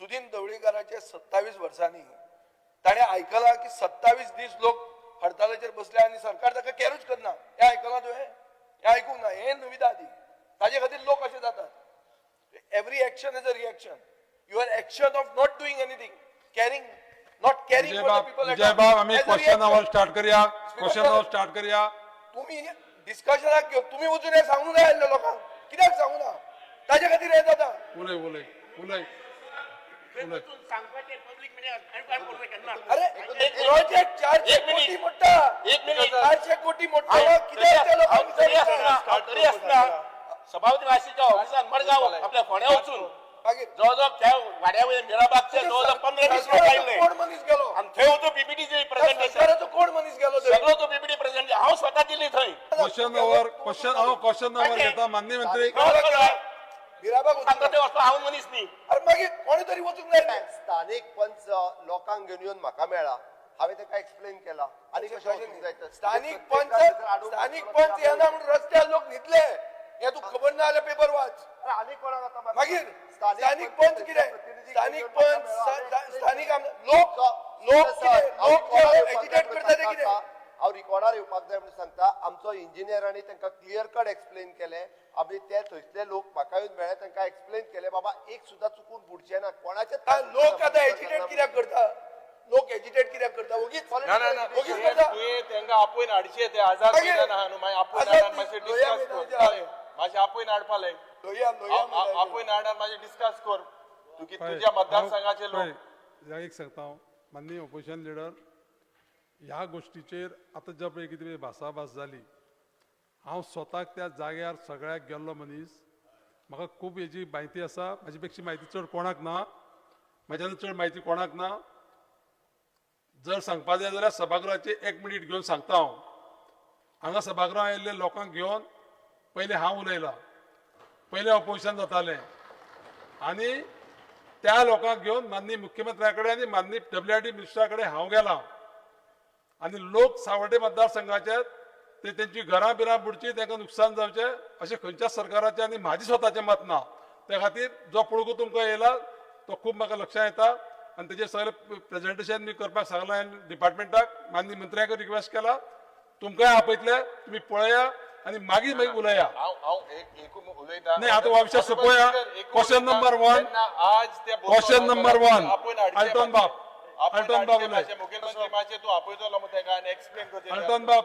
सुदीन ढवळीकरांचे 27 वर्सांनी ताणे आयकला की 27 दीस लोक हडतालाचेर बसले आणि सरकार ताका कॅरूच करना. हे आयकला तुवें? हे आयकूंक ना. हे नविदा ती. ताजे खातीर लोक अशे जातात. Every action is a reaction. Your action of not doing anything, caring not caring for the people. Vijay बाब आम्ही क्वेश्चन आवर स्टार्ट करूया. क्वेश्चन आवर स्टार्ट करूया. तुम्ही डिस्कशनाक घेवन तुम्ही वचून हे सांगूंक जाय आसलें लोकांक. कित्याक सांगू ना? ताजे खातीर हे जाता. उलय उलय उलय अरे प्रोजेक्ट 400 कोटी मोठा, 400 कोटी मोठा कित्याक त्या लोकांक सभापती भाषेच्या ऑफिसात मडगाव आपल्या फोण्या वचून जवळजवळ त्या वाड्यावरील मेळाबागचे जवळजवळ 15-20 लोक आले. कोण मनीस गेलो? आणि थंय होतो पीपीटीचे प्रेझेंटेशन. सरकाराचो कोण मनीस गेलो? सगळो तो पीपीटी प्रेझेंट हांव स्वतः दिली थंय. क्वेश्चन आवर घेता माननीय मंत्री. सांगता वस्तू हांव मनीस न्ही. अरे मागीर कोणी तरी वचूंक जाय. स्थानिक पंच लोकांक घेऊन येऊन म्हाका मेळ्ळा. हांवें ताका एक्सप्लेन केला आणि कशें वचूंक जाय ते. स्थानिक पंच येना म्हणून रस्त्यार लोक न्हिदले. हे तू खबर ना जाल्यार पेपर वाच. आनी कोणाक आतां मागीर स्थानिक पंच कितें? स्थानिक पंच स्थानिक लोक एजिटेट करता ते कितें? हांव रिकॉर्डार येवपाक जाय म्हणून सांगता. आमचो इंजिनियरांनी तांकां क्लियर कट एक्सप्लेन केले. आमी ते थंयसले लोक म्हाका येवन मेळ्ळे तांकां एक्सप्लेन केले बाबा एक सुद्दां चुकून बुडचे ना कोणाचे. लोक आतां एजिटेट कित्याक करता? लोक एजिटेट कित्याक करता? वगीच तांकां आपयन हाडचे ते आजार ना न्हू. मागीर आपयन हाडान मातशें डिस्कस कर. मातशें आपयन हाडपाले. आपयन हाडान मातशें डिस्कस कर. तुज्या मतदारसंघाचे लोक. एक सांगता हांव माननीय ऑपोजिशन लिडर, ह्या गोष्टीचेर आतां जब कितें भासाभास जाली, हांव स्वताक त्या जाग्यार सगळ्याक गेल्लो मनीस. म्हाका खूब हेजी म्हायती आसा. म्हाजे पेक्षा म्हायती चड कोणाक ना. म्हाज्यान चड म्हायती कोणाक ना. जर सांगपा जाय जाल्यार सभागृहाची 1 मिनीट घेवन सांगता हांव. हांगा सभागृहां आयिल्ले लोकांक घेवन पयलीं हांव उलयलां. पयलें ऑपोजिशन जातालें आनी त्या लोकांक घेवन माननीय मुख्यमंत्र्या कडेन आनी माननीय WRD मिनिस्टरा कडेन हांव गेलां. आनी लोक सावड्डे मतदारसंघाचे ते तेंची घरां बिरां बुडची, तांकां नुकसान जावचें अशें खंयच्या सरकाराचें आनी म्हाजें स्वताचें मत ना. त्या खातीर जो पळगो तुमकां येयला तो खूब म्हाका लक्षांत येता आनी तेजेर सगळें प्रेझेंटेशन बी करपाक सांगलां हांवें डिपार्टमेंटाक. माननीय मंत्र्याक रिक्वेस्ट केला. तुमकांय आपयतले, तुमी पळया आनी मागीर उलया. नाही आता हा विषय सोपवया. क्वेश्चन नंबर 1 क्वेश्चन नंबर 1 अल्टोन बाब उलय. मुखेलमंत्री मातशें तूं आपयतलो मग ताका आनी एक्सप्लेन करतलो. अल्टोन बाब